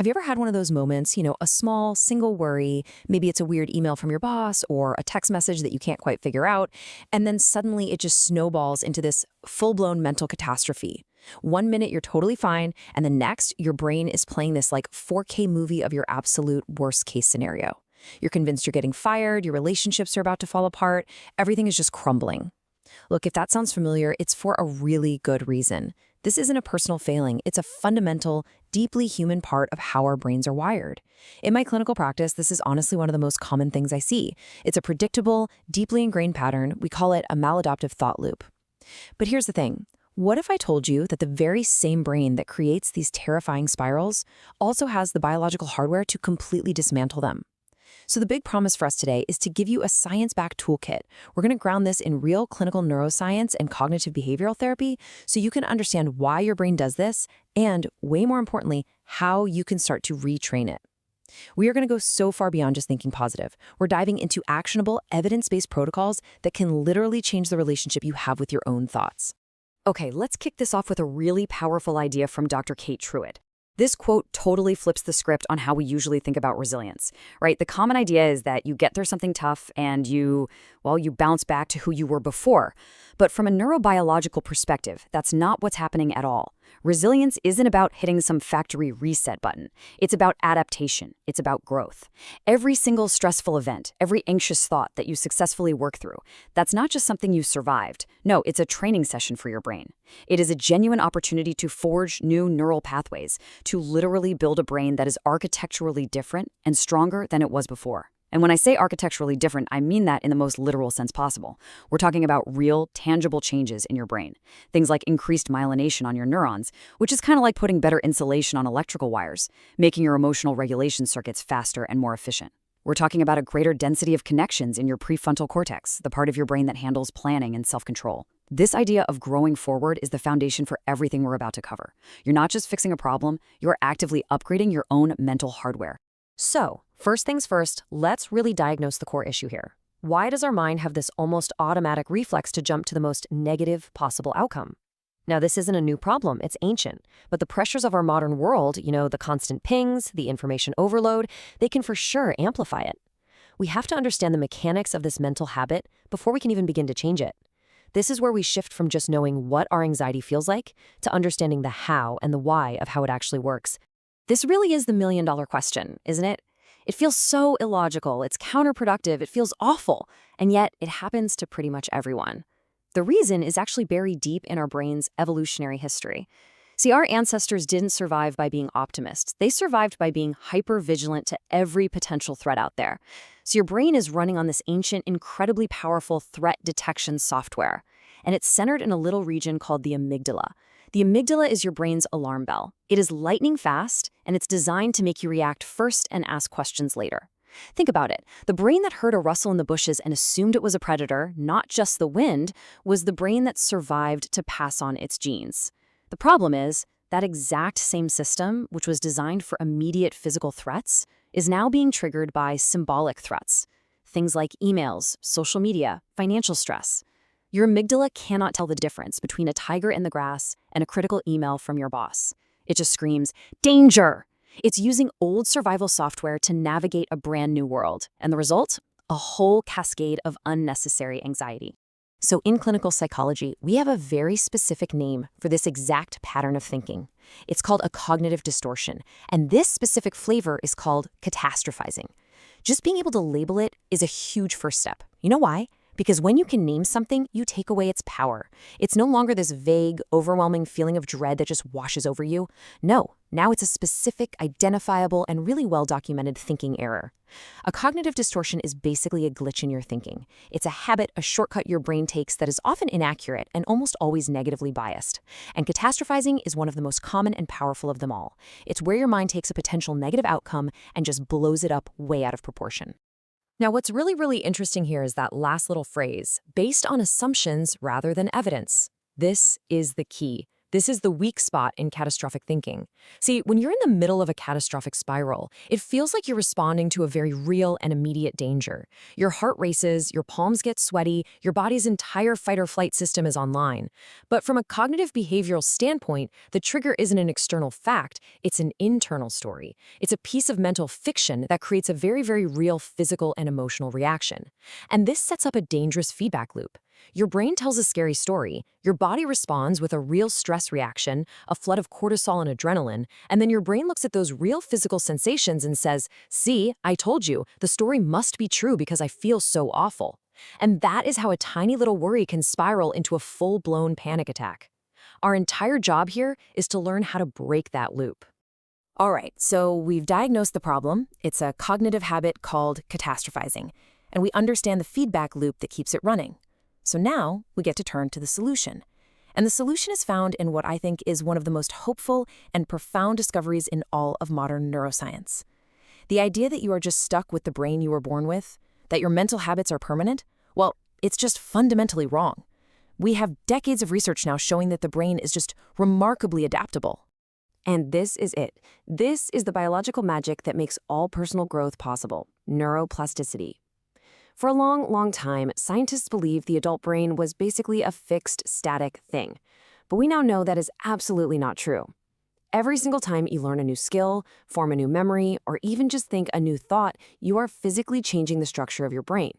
Have you ever had one of those moments, a small, single worry, maybe it's a weird email from your boss or a text message that you can't quite figure out, and then suddenly it just snowballs into this full-blown mental catastrophe? One minute you're totally fine, and the next your brain is playing this like 4K movie of your absolute worst case scenario. You're convinced you're getting fired, your relationships are about to fall apart, everything is just crumbling. Look, if that sounds familiar, it's for a really good reason. This isn't a personal failing, it's a fundamental, deeply human part of how our brains are wired. In my clinical practice, this is honestly one of the most common things I see. It's a predictable, deeply ingrained pattern. We call it a maladaptive thought loop. But here's the thing. What if I told you that the very same brain that creates these terrifying spirals also has the biological hardware to completely dismantle them? So the big promise for us today is to give you a science-backed toolkit. We're going to ground this in real clinical neuroscience and cognitive behavioral therapy so you can understand why your brain does this and, way more importantly, how you can start to retrain it. We are going to go so far beyond just thinking positive. We're diving into actionable, evidence-based protocols that can literally change the relationship you have with your own thoughts. Okay, let's kick this off with a really powerful idea from Dr. Kate Truitt. This quote totally flips the script on how we usually think about resilience, right? The common idea is that you get through something tough and you bounce back to who you were before. But from a neurobiological perspective, that's not what's happening at all. Resilience isn't about hitting some factory reset button. It's about adaptation. It's about growth. Every single stressful event, every anxious thought that you successfully work through, that's not just something you survived. No, it's a training session for your brain. It is a genuine opportunity to forge new neural pathways, to literally build a brain that is architecturally different and stronger than it was before. And when I say architecturally different, I mean that in the most literal sense possible. We're talking about real, tangible changes in your brain. Things like increased myelination on your neurons, which is kind of like putting better insulation on electrical wires, making your emotional regulation circuits faster and more efficient. We're talking about a greater density of connections in your prefrontal cortex, the part of your brain that handles planning and self-control. This idea of growing forward is the foundation for everything we're about to cover. You're not just fixing a problem, you're actively upgrading your own mental hardware. So, first things first, let's really diagnose the core issue here. Why does our mind have this almost automatic reflex to jump to the most negative possible outcome? Now, this isn't a new problem, it's ancient. But the pressures of our modern world, the constant pings, the information overload, they can for sure amplify it. We have to understand the mechanics of this mental habit before we can even begin to change it. This is where we shift from just knowing what our anxiety feels like to understanding the how and the why of how it actually works. This really is the million-dollar question, isn't it? It feels so illogical, it's counterproductive, it feels awful, and yet it happens to pretty much everyone. The reason is actually buried deep in our brain's evolutionary history. See, our ancestors didn't survive by being optimists. They survived by being hyper-vigilant to every potential threat out there. So your brain is running on this ancient, incredibly powerful threat detection software, and it's centered in a little region called the amygdala. The amygdala is your brain's alarm bell. It is lightning fast, and it's designed to make you react first and ask questions later. Think about it. The brain that heard a rustle in the bushes and assumed it was a predator, not just the wind, was the brain that survived to pass on its genes. The problem is, that exact same system, which was designed for immediate physical threats, is now being triggered by symbolic threats. Things like emails, social media, financial stress. Your amygdala cannot tell the difference between a tiger in the grass and a critical email from your boss. It just screams, danger! It's using old survival software to navigate a brand new world. And the result? A whole cascade of unnecessary anxiety. So in clinical psychology, we have a very specific name for this exact pattern of thinking. It's called a cognitive distortion. And this specific flavor is called catastrophizing. Just being able to label it is a huge first step. You know why? Because when you can name something, you take away its power. It's no longer this vague, overwhelming feeling of dread that just washes over you. No, now it's a specific, identifiable, and really well-documented thinking error. A cognitive distortion is basically a glitch in your thinking. It's a habit, a shortcut your brain takes that is often inaccurate and almost always negatively biased. And catastrophizing is one of the most common and powerful of them all. It's where your mind takes a potential negative outcome and just blows it up way out of proportion. Now, what's really interesting here is that last little phrase, based on assumptions rather than evidence. This is the key. This is the weak spot in catastrophic thinking. See, when you're in the middle of a catastrophic spiral, it feels like you're responding to a very real and immediate danger. Your heart races, your palms get sweaty, your body's entire fight-or-flight system is online. But from a cognitive behavioral standpoint, the trigger isn't an external fact, it's an internal story. It's a piece of mental fiction that creates a very, very real physical and emotional reaction. And this sets up a dangerous feedback loop. Your brain tells a scary story, your body responds with a real stress reaction, a flood of cortisol and adrenaline, and then your brain looks at those real physical sensations and says, "See, I told you, the story must be true because I feel so awful." And that is how a tiny little worry can spiral into a full-blown panic attack. Our entire job here is to learn how to break that loop. All right, so we've diagnosed the problem. It's a cognitive habit called catastrophizing, and we understand the feedback loop that keeps it running. So now we get to turn to the solution. And the solution is found in what I think is one of the most hopeful and profound discoveries in all of modern neuroscience. The idea that you are just stuck with the brain you were born with, that your mental habits are permanent, well, it's just fundamentally wrong. We have decades of research now showing that the brain is just remarkably adaptable. And this is it. This is the biological magic that makes all personal growth possible: neuroplasticity. For a long, long time, scientists believed the adult brain was basically a fixed, static thing. But we now know that is absolutely not true. Every single time you learn a new skill, form a new memory, or even just think a new thought, you are physically changing the structure of your brain.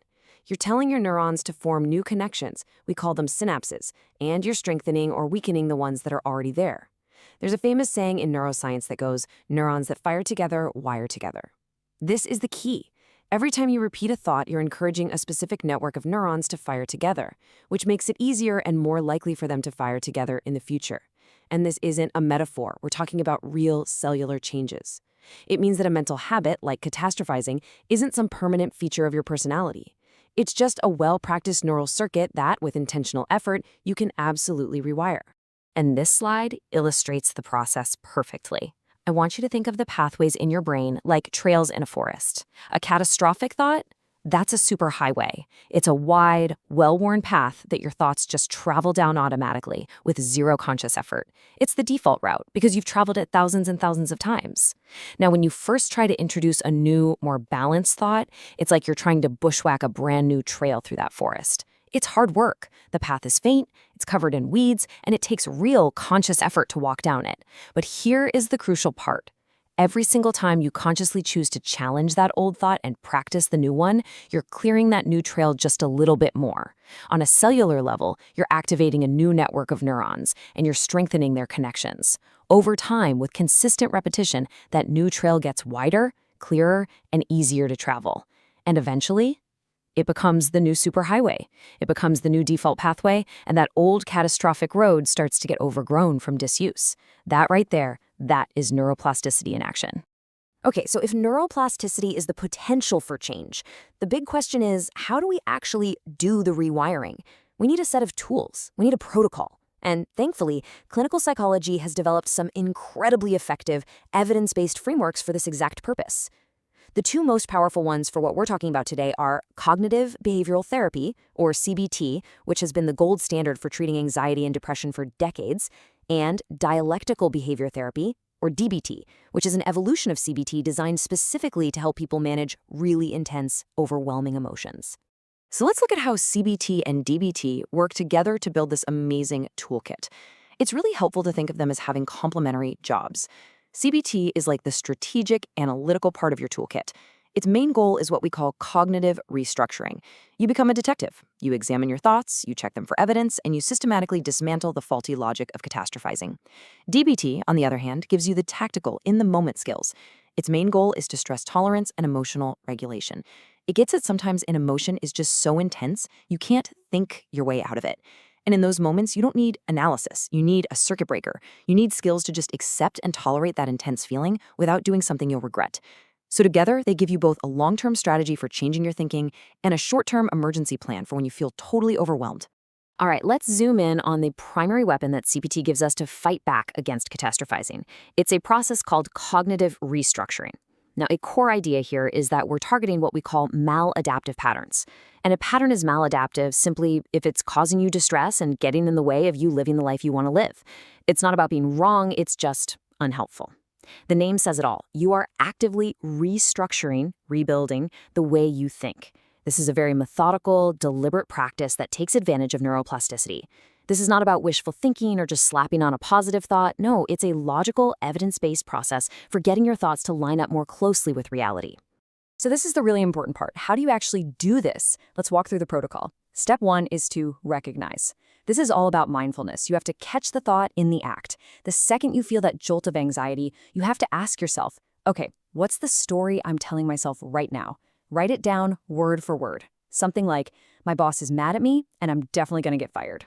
You're telling your neurons to form new connections, we call them synapses, and you're strengthening or weakening the ones that are already there. There's a famous saying in neuroscience that goes, "Neurons that fire together, wire together." This is the key. Every time you repeat a thought, you're encouraging a specific network of neurons to fire together, which makes it easier and more likely for them to fire together in the future. And this isn't a metaphor. We're talking about real cellular changes. It means that a mental habit, like catastrophizing, isn't some permanent feature of your personality. It's just a well-practiced neural circuit that, with intentional effort, you can absolutely rewire. And this slide illustrates the process perfectly. I want you to think of the pathways in your brain like trails in a forest. A catastrophic thought? That's a superhighway. It's a wide, well-worn path that your thoughts just travel down automatically with zero conscious effort. It's the default route because you've traveled it thousands and thousands of times. Now, when you first try to introduce a new, more balanced thought, it's like you're trying to bushwhack a brand new trail through that forest. It's hard work. The path is faint, it's covered in weeds, and it takes real conscious effort to walk down it. But here is the crucial part. Every single time you consciously choose to challenge that old thought and practice the new one, you're clearing that new trail just a little bit more. On a cellular level, you're activating a new network of neurons, and you're strengthening their connections. Over time, with consistent repetition, that new trail gets wider, clearer, and easier to travel. And eventually, it becomes the new superhighway. It becomes the new default pathway, and that old catastrophic road starts to get overgrown from disuse. That right there, that is neuroplasticity in action. Okay, so if neuroplasticity is the potential for change, the big question is, how do we actually do the rewiring? We need a set of tools. We need a protocol. And thankfully, clinical psychology has developed some incredibly effective, evidence-based frameworks for this exact purpose. The two most powerful ones for what we're talking about today are cognitive behavioral therapy, or CBT, which has been the gold standard for treating anxiety and depression for decades, and dialectical behavior therapy, or DBT, which is an evolution of CBT designed specifically to help people manage really intense, overwhelming emotions. So let's look at how CBT and DBT work together to build this amazing toolkit. It's really helpful to think of them as having complementary jobs. CBT is like the strategic, analytical part of your toolkit. Its main goal is what we call cognitive restructuring. You become a detective. You examine your thoughts, you check them for evidence, and you systematically dismantle the faulty logic of catastrophizing. DBT, on the other hand, gives you the tactical, in-the-moment skills. Its main goal is to stress tolerance and emotional regulation. It gets that sometimes an emotion is just so intense, you can't think your way out of it. And in those moments, you don't need analysis. You need a circuit breaker. You need skills to just accept and tolerate that intense feeling without doing something you'll regret. So together, they give you both a long-term strategy for changing your thinking and a short-term emergency plan for when you feel totally overwhelmed. All right, let's zoom in on the primary weapon that CBT gives us to fight back against catastrophizing. It's a process called cognitive restructuring. Now, a core idea here is that we're targeting what we call maladaptive patterns. And a pattern is maladaptive simply if it's causing you distress and getting in the way of you living the life you want to live. It's not about being wrong, it's just unhelpful. The name says it all. You are actively restructuring, rebuilding the way you think. This is a very methodical, deliberate practice that takes advantage of neuroplasticity. This is not about wishful thinking or just slapping on a positive thought. No, it's a logical, evidence-based process for getting your thoughts to line up more closely with reality. So this is the really important part. How do you actually do this? Let's walk through the protocol. Step 1 is to recognize. This is all about mindfulness. You have to catch the thought in the act. The second you feel that jolt of anxiety, you have to ask yourself, okay, what's the story I'm telling myself right now? Write it down word for word. Something like, my boss is mad at me and I'm definitely going to get fired.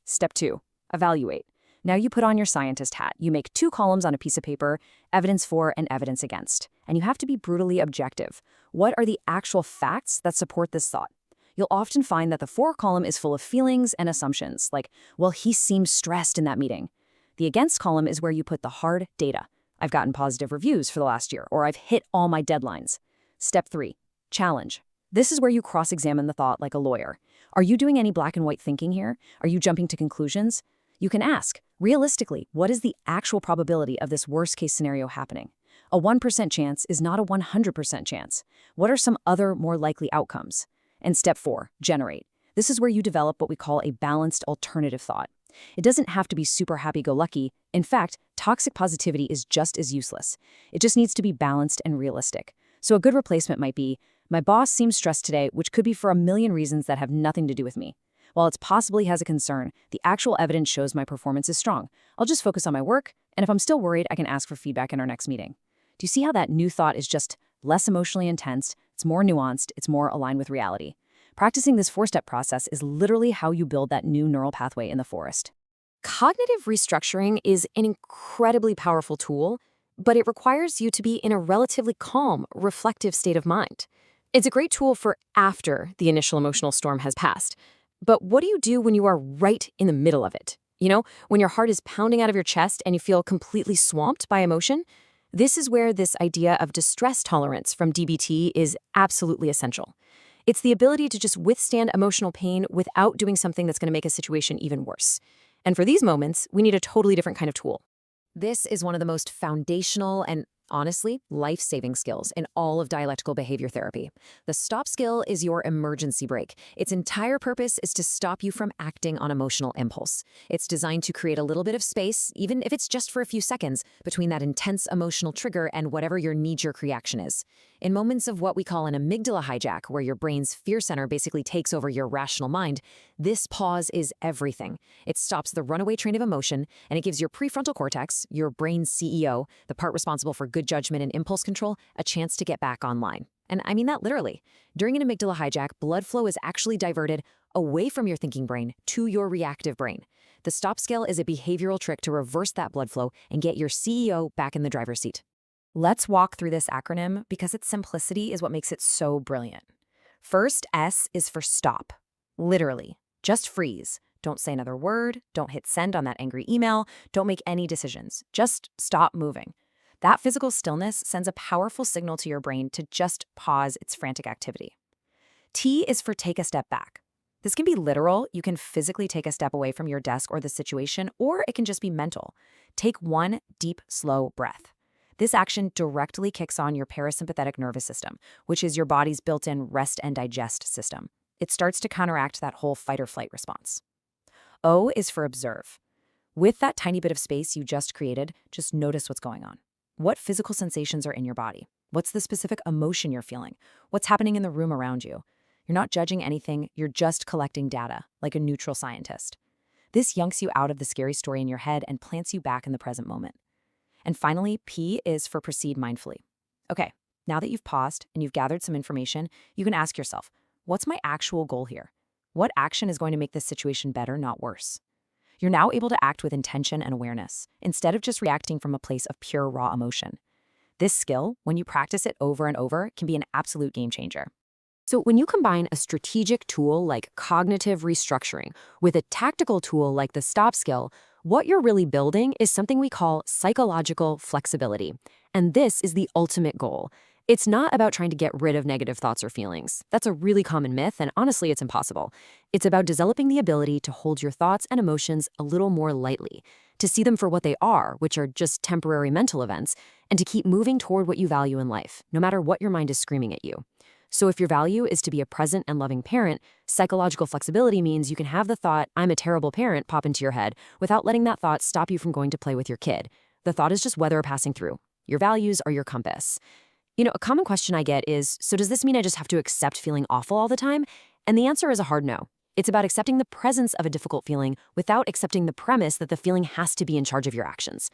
Step 2, evaluate. Now you put on your scientist hat. You make 2 columns on a piece of paper, evidence for and evidence against. And you have to be brutally objective. What are the actual facts that support this thought? You'll often find that the for column is full of feelings and assumptions, like, well, he seems stressed in that meeting. The against column is where you put the hard data. I've gotten positive reviews for the last year, or I've hit all my deadlines. Step 3, challenge. This is where you cross-examine the thought like a lawyer. Are you doing any black and white thinking here? Are you jumping to conclusions? You can ask, realistically, what is the actual probability of this worst-case scenario happening? A 1% chance is not a 100% chance. What are some other more likely outcomes? And step 4, generate. This is where you develop what we call a balanced alternative thought. It doesn't have to be super happy-go-lucky. In fact, toxic positivity is just as useless. It just needs to be balanced and realistic. So a good replacement might be, my boss seems stressed today, which could be for a million reasons that have nothing to do with me. While it's possible he has a concern, the actual evidence shows my performance is strong. I'll just focus on my work, and if I'm still worried, I can ask for feedback in our next meeting. Do you see how that new thought is just less emotionally intense, it's more nuanced, it's more aligned with reality? Practicing this 4-step process is literally how you build that new neural pathway in the forest. Cognitive restructuring is an incredibly powerful tool, but it requires you to be in a relatively calm, reflective state of mind. It's a great tool for after the initial emotional storm has passed. But what do you do when you are right in the middle of it? You know, when your heart is pounding out of your chest and you feel completely swamped by emotion? This is where this idea of distress tolerance from DBT is absolutely essential. It's the ability to just withstand emotional pain without doing something that's going to make a situation even worse. And for these moments, we need a totally different kind of tool. This is one of the most foundational and, honestly, life-saving skills in all of dialectical behavior therapy. The stop skill is your emergency brake. Its entire purpose is to stop you from acting on emotional impulse. It's designed to create a little bit of space, even if it's just for a few seconds, between that intense emotional trigger and whatever your knee-jerk reaction is. In moments of what we call an amygdala hijack, where your brain's fear center basically takes over your rational mind, this pause is everything. It stops the runaway train of emotion, and it gives your prefrontal cortex, your brain's CEO, the part responsible for good judgment and impulse control, a chance to get back online. And I mean that literally. During an amygdala hijack, blood flow is actually diverted away from your thinking brain to your reactive brain. The stop skill is a behavioral trick to reverse that blood flow and get your CEO back in the driver's seat. Let's walk through this acronym because its simplicity is what makes it so brilliant. First, S is for stop. Literally, just freeze. Don't say another word. Don't hit send on that angry email. Don't make any decisions. Just stop moving. That physical stillness sends a powerful signal to your brain to just pause its frantic activity. T is for take a step back. This can be literal. You can physically take a step away from your desk or the situation, or it can just be mental. Take one deep, slow breath. This action directly kicks on your parasympathetic nervous system, which is your body's built-in rest and digest system. It starts to counteract that whole fight or flight response. O is for observe. With that tiny bit of space you just created, just notice what's going on. What physical sensations are in your body? What's the specific emotion you're feeling? What's happening in the room around you? You're not judging anything, you're just collecting data, like a neutral scientist. This yanks you out of the scary story in your head and plants you back in the present moment. And finally, P is for proceed mindfully. Okay, now that you've paused and you've gathered some information, you can ask yourself, what's my actual goal here? What action is going to make this situation better, not worse? You're now able to act with intention and awareness, instead of just reacting from a place of pure raw emotion. This skill, when you practice it over and over, can be an absolute game changer. So when you combine a strategic tool like cognitive restructuring with a tactical tool like the stop skill, what you're really building is something we call psychological flexibility. And this is the ultimate goal. It's not about trying to get rid of negative thoughts or feelings. That's a really common myth, and honestly, it's impossible. It's about developing the ability to hold your thoughts and emotions a little more lightly, to see them for what they are, which are just temporary mental events, and to keep moving toward what you value in life, no matter what your mind is screaming at you. So if your value is to be a present and loving parent, psychological flexibility means you can have the thought, "I'm a terrible parent," pop into your head without letting that thought stop you from going to play with your kid. The thought is just weather passing through. Your values are your compass. A common question I get is, so does this mean I just have to accept feeling awful all the time? And the answer is a hard no. It's about accepting the presence of a difficult feeling without accepting the premise that the feeling has to be in charge of your actions.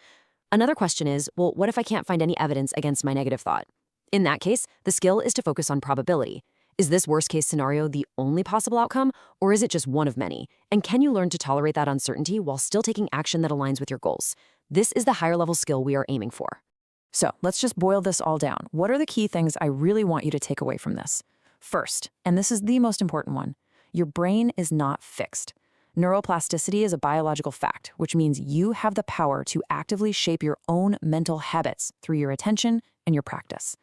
Another question is, well, what if I can't find any evidence against my negative thought? In that case, the skill is to focus on probability. Is this worst-case scenario the only possible outcome, or is it just one of many? And can you learn to tolerate that uncertainty while still taking action that aligns with your goals? This is the higher-level skill we are aiming for. So let's just boil this all down. What are the key things I really want you to take away from this? First, and this is the most important one, your brain is not fixed. Neuroplasticity is a biological fact, which means you have the power to actively shape your own mental habits through your attention and your practice.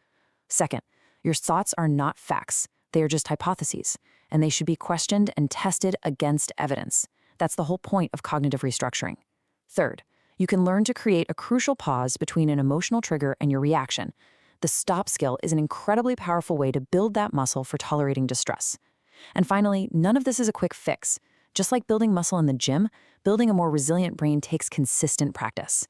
Second, your thoughts are not facts. They are just hypotheses, and they should be questioned and tested against evidence. That's the whole point of cognitive restructuring. Third, you can learn to create a crucial pause between an emotional trigger and your reaction. The stop skill is an incredibly powerful way to build that muscle for tolerating distress. And finally, none of this is a quick fix. Just like building muscle in the gym, building a more resilient brain takes consistent practice.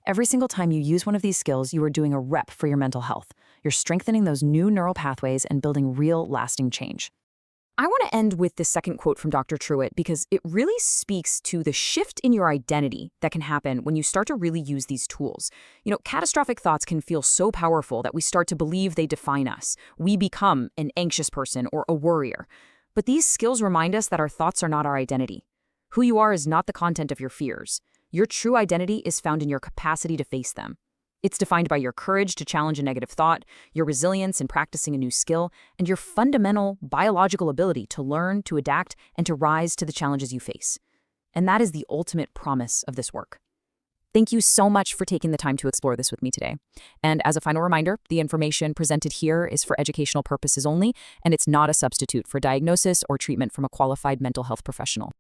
Every single time you use one of these skills, you are doing a rep for your mental health. You're strengthening those new neural pathways and building real, lasting change. I want to end with this second quote from Dr. Truitt because it really speaks to the shift in your identity that can happen when you start to really use these tools. Catastrophic thoughts can feel so powerful that we start to believe they define us. We become an anxious person or a worrier. But these skills remind us that our thoughts are not our identity. Who you are is not the content of your fears. Your true identity is found in your capacity to face them. It's defined by your courage to challenge a negative thought, your resilience in practicing a new skill, and your fundamental biological ability to learn, to adapt, and to rise to the challenges you face. And that is the ultimate promise of this work. Thank you so much for taking the time to explore this with me today. And as a final reminder, the information presented here is for educational purposes only, and it's not a substitute for diagnosis or treatment from a qualified mental health professional.